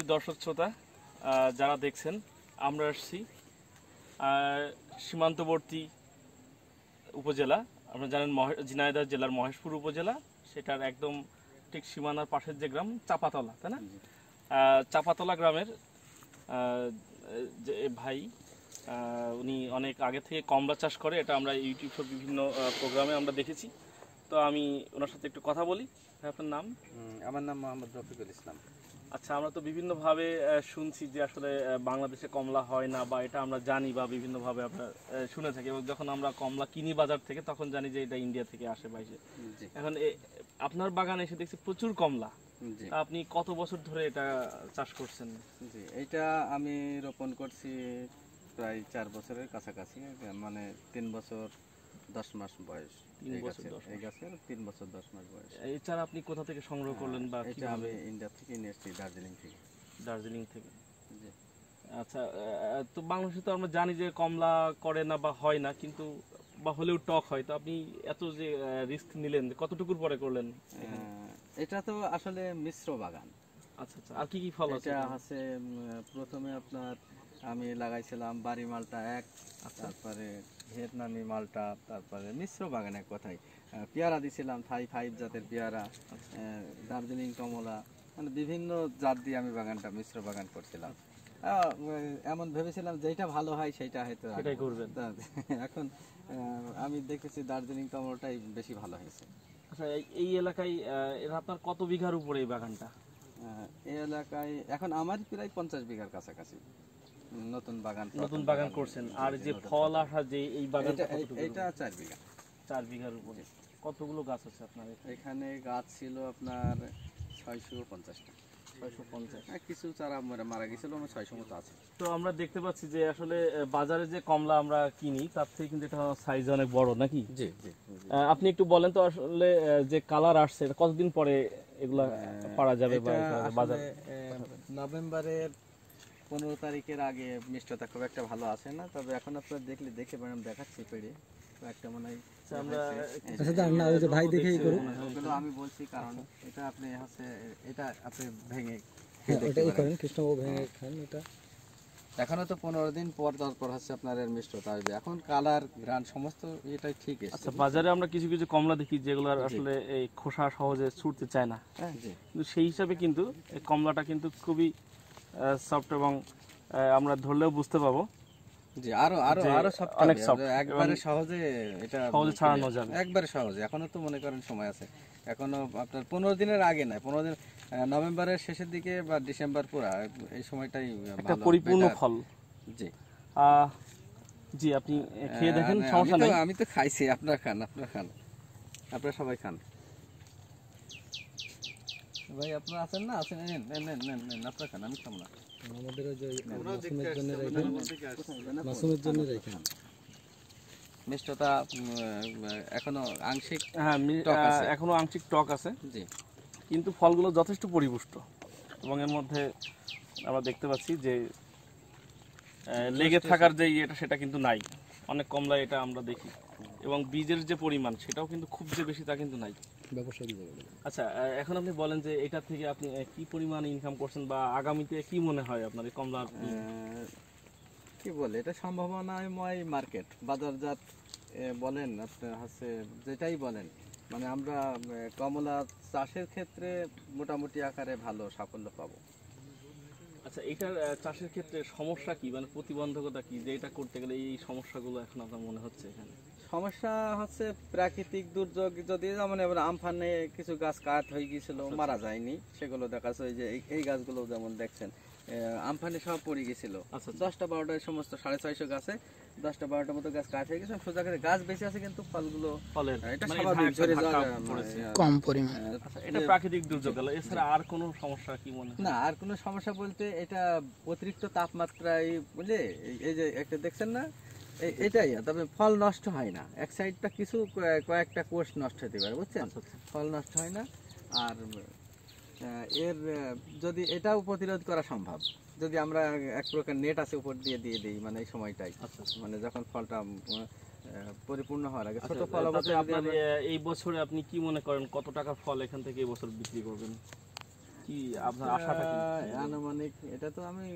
সুপ্রিয় দর্শক শ্রোতা যারা দেখছেন, আমরা আসছি সীমান্তবর্তী উপজেলা। আপনারা জানেন ঝিনাইদহ জেলার মহেশপুর উপজেলা, সেটার একদম ঠিক সীমানার পাশের যে গ্রাম চাপাতলা, তাই না? চাপাতলা গ্রামের যে ভাই, উনি অনেক আগে থেকে কমলা চাষ করে, এটা আমরা ইউটিউব বিভিন্ন প্রোগ্রামে আমরা দেখেছি। তো আমি ওনার সাথে একটু কথা বলি। আপনার নাম? আমার নাম মোহাম্মদ রফিকুল ইসলাম। আচ্ছা, আমরা তো বিভিন্নভাবে শুনছি যে আসলে বাংলাদেশে কমলা হয় না, বা এটা আমরা জানি বা বিভিন্নভাবে আমরা শুনে থাকি, এবং যখন আমরা কমলা কিনি বাজার থেকে তখন জানি যে এটা ইন্ডিয়া থেকে আসে বাইরে। এখন আপনার বাগানে এসে দেখছি প্রচুর কমলা। আপনি কত বছর ধরে এটা চাষ করছেন? জি, এটা আমি রোপণ করছি প্রায় 4 বছরের কাছাকাছি, মানে 3 বছর 10 মাস বয়স। 3 বছর 10 এই গাছের 3 বছর 10 মাস বয়স। এই চারা আপনি কোথা থেকে সংগ্রহ করলেন? বা এটা আমি ইন্ডিয়া থেকে নিয়ে এসেছি, দার্জিলিং থেকে। দার্জিলিং থেকে। জি। আচ্ছা, তো বাংলাদেশে তো আমরা জানি যে কমলা করে না বা হয় না, কিন্তু বা হলেও টক হয়। তো আপনি এত যে রিস্ক নিলেন, কতটুকুর পরে করলেন? এটা তো আসলে মিশ্র বাগান। আচ্ছা আচ্ছা, আর কি কি ফল আছে? এটা আছে প্রথমে আপনার আমি লাগাইছিলাম বাড়ি মালটা 1, তারপরে ভিয়েতনামি মালটা, তারপরে মিশ্র বাগান এক কথায়। পেয়ারা দিছিলাম, থাই 5 জাতের পেয়ারা, দার্জিলিং কমলা, মানে বিভিন্ন জাত দিয়ে আমি বাগানটা মিশ্র বাগান করছিলাম। এমন ভেবেছিলাম যেটা ভালো হয় সেইটা হয়তো সেটাই করবেন। এখন আমি দেখেছি দার্জিলিং কমলাটাই বেশি ভালো হয়েছে। আচ্ছা, এই এলাকায় আপনার কত বিঘার উপরে এই বাগানটা? এই এলাকায় এখন আমার প্রায় 50 বিঘার কাছাকাছি নতুন বাগান করছেন। আর যে ফল আসা যে এই বাগানটা, এটা 4 বিঘা। 4 বিঘার উপরে কতগুলো গাছ আছে আপনার এখানে? গাছ ছিল আপনার 650টা। 650। কিছু চারা মারা গেছিল, 600 মতো আছে। তো আমরা দেখতে পাচ্ছি যে আসলে বাজারে যে কমলা আমরা কিনি তার থেকে কিন্তু এটা সাইজ অনেক বড়, নাকি? জি জি। আপনি একটু বলেন তো আসলে যে কালার আসছে এটা কতদিন পরে এগুলা পাওয়া যাবে বাজারে? নভেম্বরের 15 তারিখের আগে মিষ্টতা খুব একটা ভালো আসে না, তবে এখন আপনারা দেখে দেখাচ্ছি পেড়ে একটা মনে হয়। আমি বলছি কারণ এটা আপনি এটা আপনি ভেঙে এখনো তো 15 দিন পর তারপর আপনার এর মিষ্টতা আসবে। এখন কালার গ্রান সমস্ত এটাই ঠিক আছে। আচ্ছা, বাজারে আমরা কিছু কিছু কমলা দেখি যেগুলো আসলে এই খোসা সহজে ছুটতে চায় না, কিন্তু সেই হিসাবে কিন্তু এই কমলাটা কিন্তু খুবই সফট, এবং আমরা ধরলেও বুঝতে পাবো জি আরো সফট, অনেক সফট, একবারে সহজে এটা সহজে ছাড়ানো যাবে, একবারে সহজে। এখনো তো মনে করেন সময় আছে, এখনো আপনার 15 দিনের আগে না, 15 দিন নভেম্বরের শেষের দিকে বা ডিসেম্বর পুরা এই সময়টাই একটা পরিপূর্ণ ফল। জি জি, আপনি খেয়ে দেখেন, সমস্যা নাই। আমি তো খাইছি, আপনারা খান, আপনারা সবাই খান। ভাই আপনারা আছেন না? আছেন, নেন আপনারা খান, আমি খাবো না। আমাদের মাসুমের জন্য রেখে মিষ্টতা এখনো আংশিক, হ্যাঁ এখনো আংশিক টক আছে। জি, কিন্তু ফলগুলো যথেষ্ট পরিপুষ্ট, এবং এর মধ্যে আমরা দেখতে পাচ্ছি যে লেগে থাকার যে ইয়েটা সেটা কিন্তু নাই। অনেক কমলা এটা আমরা দেখি, এবং বীজের যে পরিমাণ সেটাও কিন্তু খুব যে বেশি তা কিন্তু নাই। আচ্ছা, এখন আপনি বলেন যে এটা থেকে আপনি কি পরিমাণ ইনকাম করছেন, বা আগামীতে কি মনে হয় আপনার এই কমলার কি বলে এটা সম্ভাবনাময় মার্কেট, বাজারজাত বলেন আপনার যেটাই বলেন, মানে আমরা কমলা চাষের ক্ষেত্রে মোটামুটি আকারে ভালো সাফল্য পাবো। আচ্ছা, এটার চাষের ক্ষেত্রে সমস্যা কি, মানে প্রতিবন্ধকতা কি, যে এটা করতে গেলে এই সমস্যাগুলো এখন আপনার মনে হচ্ছে? এখানে সমস্যা হচ্ছে প্রাকৃতিক দুর্যোগ, যদি যেমন এবার আমফানে কিছু গাছ কাট হয়ে গিয়েছিল, মারা যায়নি, সেগুলো দেখা যাচ্ছে যে এই গাছগুলো যেমন দেখছেন আমফানে সব পড়ে গেছিল। 10টা 12টা সমস্ত 650 গাছে 10টা 12টার মতো গাছ কাট হয়ে গেছে, সোজা করে গাছ বেঁচে আছে, কিন্তু ফলগুলো এটা স্বাভাবিক ঝরে যাওয়া কম পরিমাণ। এটা প্রাকৃতিক দুর্যোগ গেল, এছাড়া আর কোনো সমস্যা কি মনে হয়? না, আর কোনো সমস্যা বলতে এটা অতিরিক্ত তাপমাত্রায় বুঝলে, এই যে একটা দেখছেন না, এটাই। তবে ফল নষ্ট হয় না, এক সাইডটা কিছু কয়েকটা কোষ নষ্ট হতে পারে, বুঝছেন, ফল নষ্ট হয় না। আর এর যদি এটাও প্রতিরোধ করা সম্ভব, যদি আমরা এক প্রকার নেট আছে উপর দিয়ে দিই, মানে এই সময়টাই, মানে যখন ফলটা পরিপূর্ণ হওয়ার আগে ছোট ফল। আপনার এই বছরে আপনি কি মনে করেন কত টাকা ফল এখান থেকে এই বছর বিক্রি করবেন? কি আপনার আশাটা কি? আনুমানিক এটা তো আমি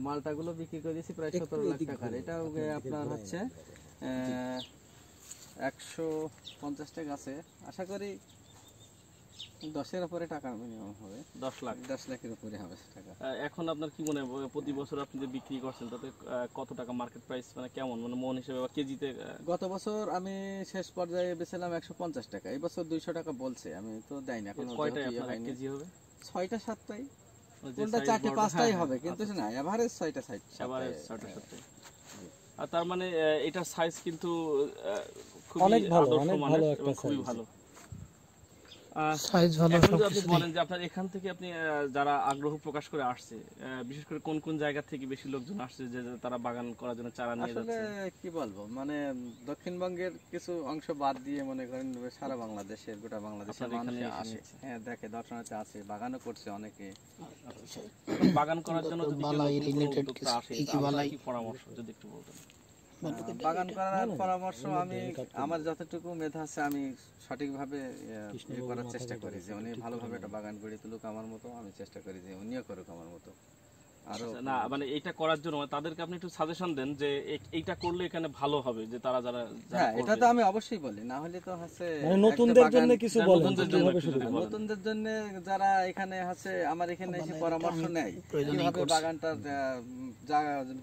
মালটাগুলো বিক্রি করেছি প্রায় 17 লাখ টাকার। এটাও আপনার হচ্ছে 150টা গাছে আশা করি 10-এর উপরে টাকা মিনিমাম হবে। 10 লাখ। 10 লাখের উপরে হবে টাকা। এখন আপনার কি মনে হয় প্রতি বছর আপনি যে বিক্রি করছেন তাতে কত টাকা মার্কেট প্রাইস মানে কেমন মানে মন হিসেবে বা কেজিতে? গত বছর আমি শেষ পর্যায়ে বেচলাম 150 টাকা, এই বছর 200 টাকা বলছে, আমি তো দেই না এখন। কয়টায় আপনার 1 কেজি হবে? 6টা 7টাই, যে কোনটা size 4টে বড়, 5টাই হ্যাঁ, হবে, কিন্তু আচ্ছা, না এভারেজ 6টা 7 এবারে 6টা 7টায়। আর তার মানে এটার সাইজ কিন্তু খুবই অনেক ভালো, আদর্শ অনেক মানের ভালো এবং একটা খুবই size। ভালো। সাইজ ভালো, এখন যদি আপনি সবকিছু বলেন যে আপনার এখান থেকে আপনি যারা আগ্রহ প্রকাশ করে আসছে, বিশেষ করে কোন কোন জায়গা থেকে বেশি লোকজন আসছে যে যে তারা বাগান করার জন্য চারা নিয়ে আসলে যাচ্ছে? কি বলবো, মানে দক্ষিণবঙ্গের কিছু অংশ বাদ দিয়ে মনে করেন সারা বাংলাদেশের, গোটা বাংলাদেশের আপনার মানুষ এখানে এসে আসে, নিচ্ছে। হ্যাঁ দেখে, দর্শনার্থী আছে, বাগানও করছে অনেকে। বাগান করার জন্য যদি কেউ বালাই নতুন কোনো related উদ্যোক্তা আসে, কি কি আপনার বালাই? কি পরামর্শ যদি একটু বলতেন? বাগান করার পরামর্শ আমি, আমার যতটুকু মেধা আছে আমি সঠিকভাবে ইয়ে করার চেষ্টা করি যে উনি ভালোভাবে একটা বাগান গড়ে তুলুক আমার মতো, আমি চেষ্টা করি যে উনিও করুক আমার মতো। আরো না মানে এইটা করার জন্য মানে তাদেরকে আপনি একটু সাজেশন দেন যে এইটা করলে এখানে ভালো হবে, যে তারা যারা যারা হ্যাঁ, এটা করবে। তো আমি অবশ্যই বলি, না হলে তো হচ্ছে মানে নতুনদের একটা জন্য বাগান- কিছু হ্যাঁ, বলেন, নতুনদের জন্য কিভাবে একটু শুরু যদি করবেন? বলেন। নতুনদের জন্য যারা এখানে আছে আমার এখানে এসে পরামর্শ নেয় প্রয়োজনেই কিভাবে করছি। বাগানটার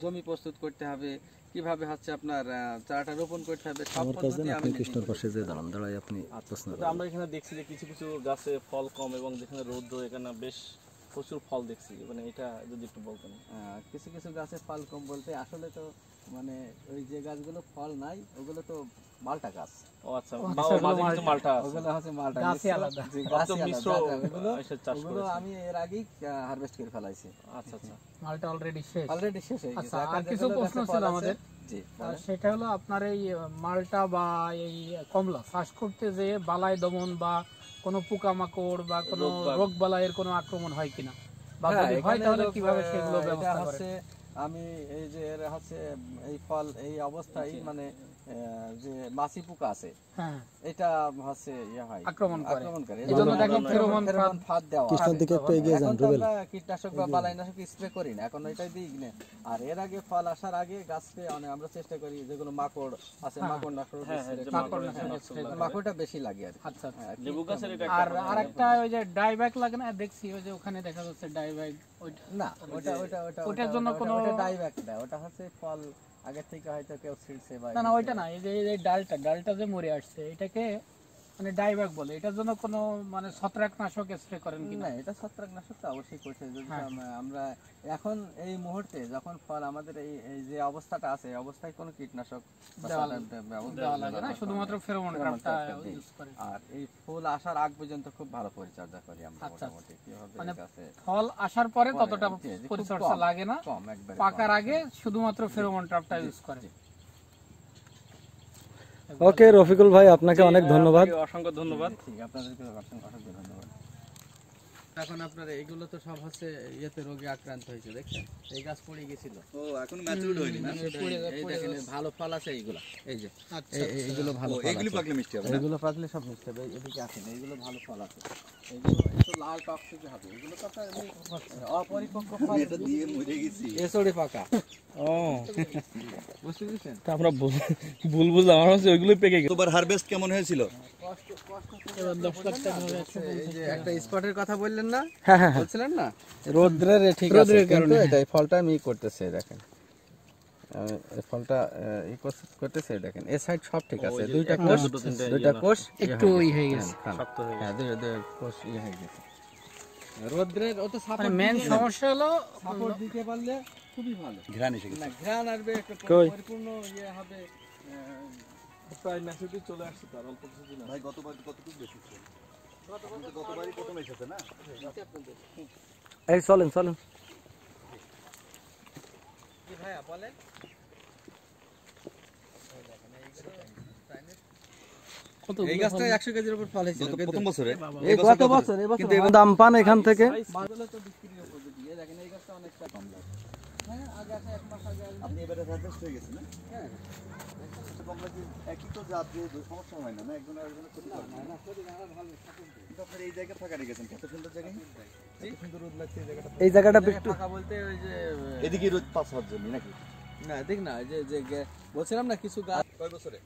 জমি প্রস্তুত করতে হবে, কিভাবে হচ্ছে আপনার চারাটা রোপণ করতে হবে, সব পদ্ধতি আমি নিজেই করি। যে দাঁড়ান দাঁড়াই আপনি প্রশ্ন তো আমরা এখানে দেখছি যে কিছু কিছু গাছে ফল কম এবং যেখানে রৌদ্র এখানে বেশ প্রচুর ফল দেখছি, মানে এটা যদি একটু বলতেন। কিছু কিছু গাছে ফল কম বলতে আসলে তো মানে ওই যে গাছগুলো ফল নাই ওগুলো তো মালটা গাছ, ও আচ্ছা, মাঝে কিছু মালটা আছে। ওগুলো হচ্ছে মালটা গাছই মিশ্র, আলাদা। জি, অত গাছই মিশ্র আলাদা। ওগুলো এসে চাষ ওগুলো করেছে। আমি এর আগেই হারভেস্ট করে ফেলাইছি, আচ্ছা আচ্ছা। মালটা অলরেডি শেষ। অলরেডি শেষ হয়ে গেছে। আচ্ছা, এখন আর কিছু যেগুলো প্রশ্ন গাছে ছিল ফল আছে- আমাদের। জি, আর সেটা হলো আপনার এই মালটা বা এই কমলা চাষ করতে যে বালাই দমন বা কোনো পোকামাকড় বা কোনো রোগবালাই। রোগ বালাইয়ের কোনো আক্রমণ হয় কিনা, বা হ্যাঁ, যদি হয় এখানে তাহলে লোক, কিভাবে সেগুলো এটা ব্যবস্থা করে? হচ্ছে আমি এই যে এর হচ্ছে এই ফল এই অবস্থায় মানে যে মাছি পোকা আছে হ্যাঁ, এটা হচ্ছে ইয়ে হয়, আক্রমণ করে। এই এই জন্য জন্য দেখেন ফেরোমন ফেরোমন ফাঁদ দেওয়া। কৃষ্ণের দিকে একটু এগিয়ে যান এখন তো রুবেল। আমরা কীটনাশক বা বালাইনাশক স্প্রে করি না, এখন ওইটাই দিই না। আর এর আগে ফল আসার আগে গাছকে আমরা চেষ্টা করি যেগুলো মাকড় আছে, হ্যাঁ। মাকড় নাশক হ্যাঁ, হ্যাঁ, spray যে করি। মাকড় মাকড় নাশক নাশক spray লাগে। মাকড়টা বেশি লাগে আর কি। আচ্ছা আচ্ছা। হ্যাঁ, লেবু গাছের এটা আর একটা আরেকটা ওই যে ডাইব্যাক লাগে না, দেখছি ওই যে ওখানে দেখা যাচ্ছে ডাইব্যাক, ওইটা না ওটা ওটার জন্য কোনো- ডাইব্যাক না, ওটা হচ্ছে ফল আগে থেকে হয়তো কেউ ছিড়ছে বা না না ওইটা না, এই যে এই ডালটা যে মরে আসছে এটাকে মানে ডাইব্যাক বলে, এটার জন্য কোনো মানে ছত্রাকনাশক স্প্রে করেন কিনা? না, এটা ছত্রাকনাশক তো অবশ্যই করছে। যদি হ্যাঁ। আমরা এখন এই মুহূর্তে যখন ফল আমাদের এই যে অবস্থাটা আছে, এই অবস্থায় কোনো কীটনাশক বা দেওয়া সার ব্যবহার দেওয়া লাগে না, শুধুমাত্র ফেরোমন ফেরোমন ট্র্যাপটা ট্র্যাপটা দিই। ইউজ করে। আর এই ফুল আসার আগ পর্যন্ত খুব ভালো পরিচর্যা করি আমরা আচ্ছা, মোটামুটি। কিভাবে মানে এই গাছে ফল আসার পরে পরে, ততটা জি, জি, খুব পরিচর্যা কম, লাগে না, কম একবারে পাকার কম। আগে শুধুমাত্র ফেরোমন ট্র্যাপটা ইউজ করে। জি। ওকে রফিকুল ভাই, আপনাকে অনেক ধন্যবাদ। আপনাকে অসংখ্য ধন্যবাদ। ঠিক, আপনাদেরকে অসংখ্য ধন্যবাদ। এখন আপনার এগুলো তো সব হচ্ছে ইয়েতে রোগে আক্রান্ত হয়েছে, দেখছেন এই গাছ পড়ে গেছিল। ও এখন ম্যাচুরড হয়নি না? এই দেখেন ভালো ফল আছে এইগুলো, এই যে আচ্ছা, এইগুলো ভালো ফল এগুলি আছে। পাকলে মিষ্টি হবে না? এইগুলো পাকলে সব মিশতে হবে, এদিকে আসেন, এইগুলো ভালো ফল আছে। এইগুলো একটু লাল টকটকে হবে, এগুলো তো আপনার এমনি অপরিপক্ক ফল, এটা দিয়ে মরে গেছি। এসড়ে পাকা। ও বুঝতে পেরেছেন? তা আমরা ভুল বুঝলাম, আমার হচ্ছে ওইগুলোই পেকে গেছে। তোবার হারভেস্ট কেমন হয়েছিল? এবার 10 লাখ টাকা হবে, এই যে একটা স্পটের কথা বললেন না, হ্যাঁ হ্যাঁ বলছিলেন না, রোদ্রের ঠিক আছে, রোদ্রের কিন্তু কারণে। এটাই ফলটা আমি করতেছে দেখেন, এই ফলটা করতেছে দেখেন, এই সাইড সব ঠিক আছে, দুইটা কোষ, দুইটা কোষ একটু ই হয়ে গেছে। শক্ত হয়ে হ্যাঁ, দুইটা কোষ ইয়ে হয়ে গেছে। রোদ্রের অত মানে সাপোর্ট মেন সমস্যা হলো সাপোর্ট দিতে পারলে খুবই ভালো, ঘ্রাণ এসে গেছে। না ঘ্রাণ আসবে, একটা কই? পরিপূর্ণ ইয়ে হবে। প্রায় ম্যাচুরিটি চলে আসছে তার অল্প কিছুদিন ভাই গতবার কতটুকু বেশি ছিল? গতবারই প্রথম এসেছে না? এই চলেন চলেন। কি ভাইয়া বলেন? কত এই গাছটা 100 কেজির উপর ফল হয়েছিল, প্রথম বছরে এই গত বছর, এই বছর কিন্তু এবার দাম পান এখান থেকে? মাছগুলো তো বিক্রির উপযোগী। এই দেখেন এই গাছটা অনেকটা কম লাগে। হ্যাঁ, আগে আছে 1 মাস আগে আমি- আপনি এবারে হারভেস্ট হয়ে গেছে না? হ্যাঁ, কমলা কি একই তো জাত দিয়ে সমস্যা হয় না, না একজন আরেকজনের ক্ষতি করে না? না, ক্ষতি না, ভালো support দিই। কিন্তু আপনার এই জায়গায় ফাঁকা রেখেছেন, কত সুন্দর জায়গায়। এই জায়গাটা জায়গায় একটু ফাঁকা বলতে ওই যে এদিকে রোদ পাস হওয়ার জন্য নাকি? না দেখ না এই যে বলছিলাম না কিছু গাছ কয় বছরে